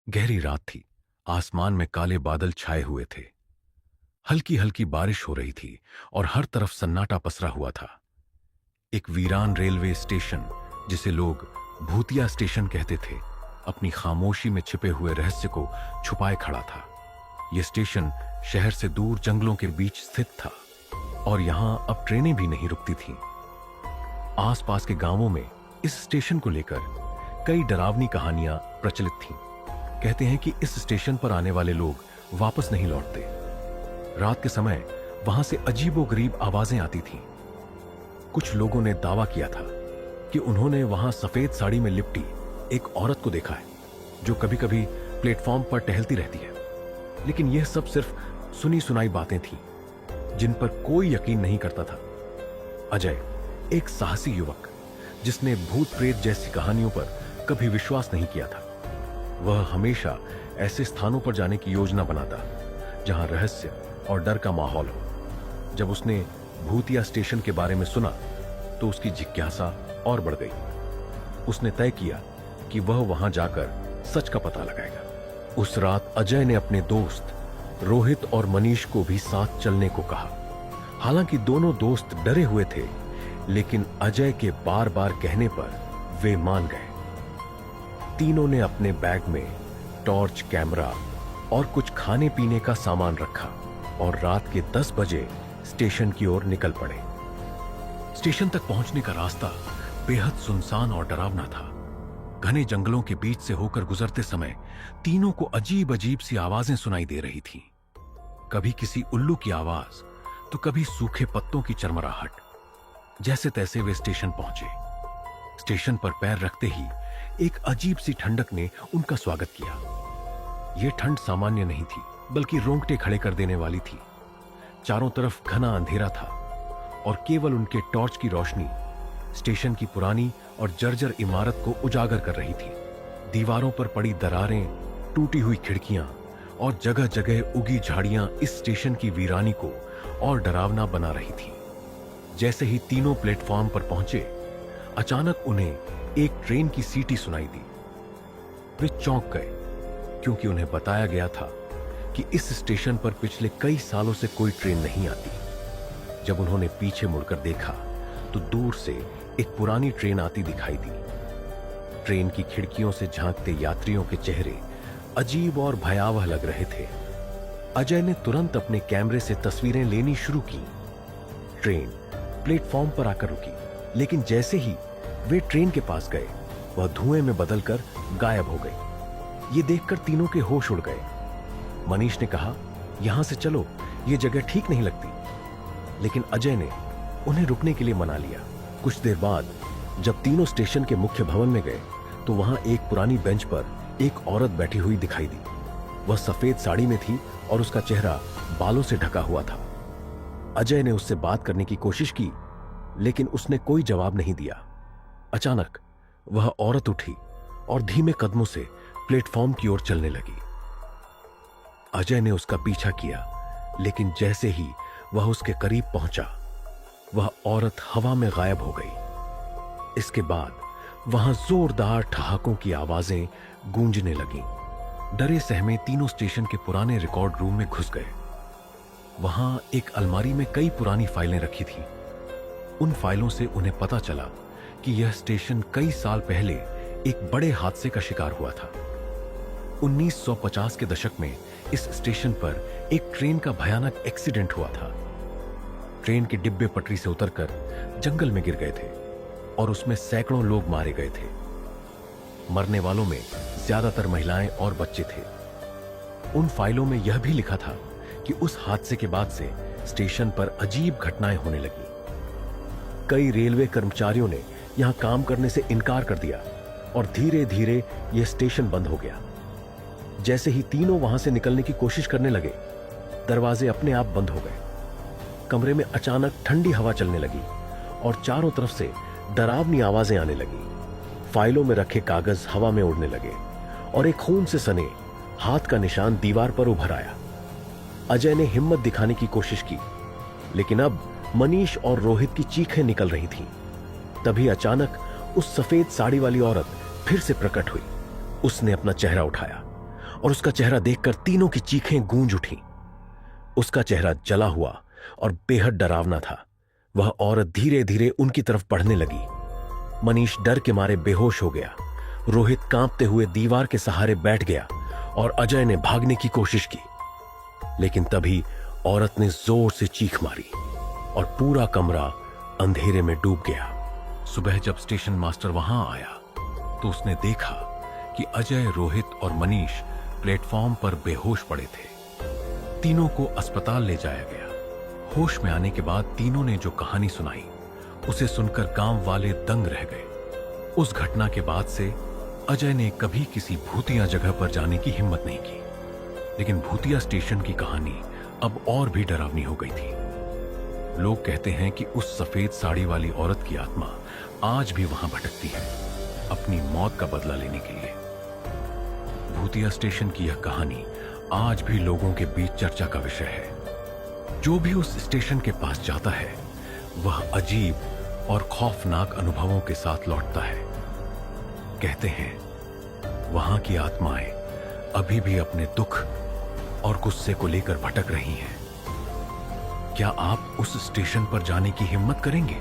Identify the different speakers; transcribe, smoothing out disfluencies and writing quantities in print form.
Speaker 1: गहरी रात थी। आसमान में काले बादल छाए हुए थे। हल्की हल्की बारिश हो रही थी और हर तरफ सन्नाटा पसरा हुआ था। एक वीरान रेलवे स्टेशन, जिसे लोग भूतिया स्टेशन कहते थे, अपनी खामोशी में छिपे हुए रहस्य को छुपाए खड़ा था। यह स्टेशन शहर से दूर जंगलों के बीच स्थित था और यहां अब ट्रेनें भी नहीं रुकती थीं। आसपास के गांवों में इस स्टेशन को लेकर कई डरावनी कहानियां प्रचलित थीं। कहते हैं कि इस स्टेशन पर आने वाले लोग वापस नहीं लौटते। रात के समय वहां से अजीबोगरीब आवाजें आती थीं। कुछ लोगों ने दावा किया था कि उन्होंने वहां सफेद साड़ी में लिपटी एक औरत को देखा है, जो कभी कभी प्लेटफॉर्म पर टहलती रहती है। लेकिन यह सब सिर्फ सुनी सुनाई बातें थीं, जिन पर कोई यकीन नहीं करता था। अजय, एक साहसी युवक जिसने भूत प्रेत जैसी कहानियों पर कभी विश्वास नहीं किया था, वह हमेशा ऐसे स्थानों पर जाने की योजना बनाता जहां रहस्य और डर का माहौल हो। जब उसने भूतिया स्टेशन के बारे में सुना तो उसकी जिज्ञासा और बढ़ गई। उसने तय किया कि वह वहां जाकर सच का पता लगाएगा। उस रात अजय ने अपने दोस्त रोहित और मनीष को भी साथ चलने को कहा। हालांकि दोनों दोस्त डरे हुए थे, लेकिन अजय के बार बार कहने पर वे मान गए। तीनों ने अपने बैग में टॉर्च, कैमरा और कुछ खाने पीने का सामान रखा और रात के 10 बजे स्टेशन की ओर निकल पड़े। स्टेशन तक पहुंचने का रास्ता बेहद सुनसान और डरावना था। घने जंगलों के बीच से होकर गुजरते समय तीनों को अजीब अजीब सी आवाजें सुनाई दे रही थीं। कभी किसी उल्लू की आवाज तो कभी सूखे पत्तों की चरमराहट। जैसे तैसे वे स्टेशन पहुंचे। स्टेशन पर पैर रखते ही एक अजीब सी ठंडक ने उनका स्वागत किया। यह ठंड सामान्य नहीं थी, बल्कि रोंगटे खड़े कर देने वाली थी। चारों तरफ घना अंधेरा था और केवल उनके टॉर्च की रोशनी स्टेशन की पुरानी और जर्जर इमारत को उजागर कर रही थी। दीवारों पर पड़ी दरारें, टूटी हुई खिड़कियां और जगह जगह उगी झाड़ियां इस स्टेशन की वीरानी को और डरावना बना रही थी। जैसे ही तीनों प्लेटफॉर्म पर पहुंचे, अचानक उन्हें एक ट्रेन की सीटी सुनाई दी। वे चौंक गए, क्योंकि उन्हें बताया गया था कि इस स्टेशन पर पिछले कई सालों से कोई ट्रेन नहीं आती। जब उन्होंने पीछे मुड़कर देखा तो दूर से एक पुरानी ट्रेन आती दिखाई दी। ट्रेन की खिड़कियों से झांकते यात्रियों के चेहरे अजीब और भयावह लग रहे थे। अजय ने तुरंत अपने कैमरे से तस्वीरें लेनी शुरू की। ट्रेन प्लेटफॉर्म पर आकर रुकी, लेकिन जैसे ही वे ट्रेन के पास गए, वह धुएं में बदलकर गायब हो गई। ये देखकर तीनों के होश उड़ गए। मनीष ने कहा, यहां से चलो, ये जगह ठीक नहीं लगती। लेकिन अजय ने उन्हें रुकने के लिए मना लिया। कुछ देर बाद जब तीनों स्टेशन के मुख्य भवन में गए तो वहां एक पुरानी बेंच पर एक औरत बैठी हुई दिखाई दी। वह सफेद साड़ी में थी और उसका चेहरा बालों से ढका हुआ था। अजय ने उससे बात करने की कोशिश की, लेकिन उसने कोई जवाब नहीं दिया। अचानक वह औरत उठी और धीमे कदमों से प्लेटफॉर्म की ओर चलने लगी। अजय ने उसका पीछा किया, लेकिन जैसे ही वह उसके करीब पहुंचा, वह औरत हवा में गायब हो गई। इसके बाद वहां जोरदार ठहाकों की आवाजें गूंजने लगीं। डरे सहमे तीनों स्टेशन के पुराने रिकॉर्ड रूम में घुस गए। वहां एक अलमारी में कई पुरानी फाइलें रखी थीं। उन फाइलों से उन्हें पता चला कि यह स्टेशन कई साल पहले एक बड़े हादसे का शिकार हुआ था। 1950 के दशक में इस स्टेशन पर एक ट्रेन का भयानक एक्सीडेंट हुआ था। ट्रेन के डिब्बे पटरी से उतरकर जंगल में गिर गए थे और उसमें सैकड़ों लोग मारे गए थे। मरने वालों में ज्यादातर महिलाएं और बच्चे थे। उन फाइलों में यह भी लिखा था कि उस हादसे के बाद से स्टेशन पर अजीब घटनाएं होने लगी। कई रेलवे कर्मचारियों ने यहां काम करने से इनकार कर दिया और धीरे धीरे यह स्टेशन बंद हो गया। जैसे ही तीनों वहां से निकलने की कोशिश करने लगे, दरवाजे अपने आप बंद हो गए। कमरे में अचानक ठंडी हवा चलने लगी और चारों तरफ से डरावनी आवाजें आने लगी। फाइलों में रखे कागज हवा में उड़ने लगे और एक खून से सने हाथ का निशान दीवार पर उभर आया। अजय ने हिम्मत दिखाने की कोशिश की, लेकिन अब मनीष और रोहित की चीखें निकल रही थीं। तभी अचानक उस सफेद साड़ी वाली औरत फिर से प्रकट हुई। उसने अपना चेहरा उठाया और उसका चेहरा देखकर तीनों की चीखें गूंज उठी। उसका चेहरा जला हुआ और बेहद डरावना था। वह औरत धीरे धीरे उनकी तरफ बढ़ने लगी। मनीष डर के मारे बेहोश हो गया। रोहित कांपते हुए दीवार के सहारे बैठ गया और अजय ने भागने की कोशिश की, लेकिन तभी औरत ने जोर से चीख मारी और पूरा कमरा अंधेरे में डूब गया। सुबह जब स्टेशन मास्टर वहां आया तो उसने देखा कि अजय, रोहित और मनीष प्लेटफॉर्म पर बेहोश पड़े थे। तीनों को अस्पताल ले जाया गया। होश में आने के बाद तीनों ने जो कहानी सुनाई उसे सुनकर गांव वाले दंग रह गए। उस घटना के बाद से अजय ने कभी किसी भूतिया जगह पर जाने की हिम्मत नहीं की, लेकिन भूतिया स्टेशन की कहानी अब और भी डरावनी हो गई थी। लोग कहते हैं कि उस सफेद साड़ी वाली औरत की आत्मा आज भी वहां भटकती है, अपनी मौत का बदला लेने के लिए। भूतिया स्टेशन की यह कहानी आज भी लोगों के बीच चर्चा का विषय है। जो भी उस स्टेशन के पास जाता है वह अजीब और खौफनाक अनुभवों के साथ लौटता है। कहते हैं वहां की आत्माएं अभी भी अपने दुख और गुस्से को लेकर भटक रही हैं। क्या आप उस स्टेशन पर जाने की हिम्मत करेंगे?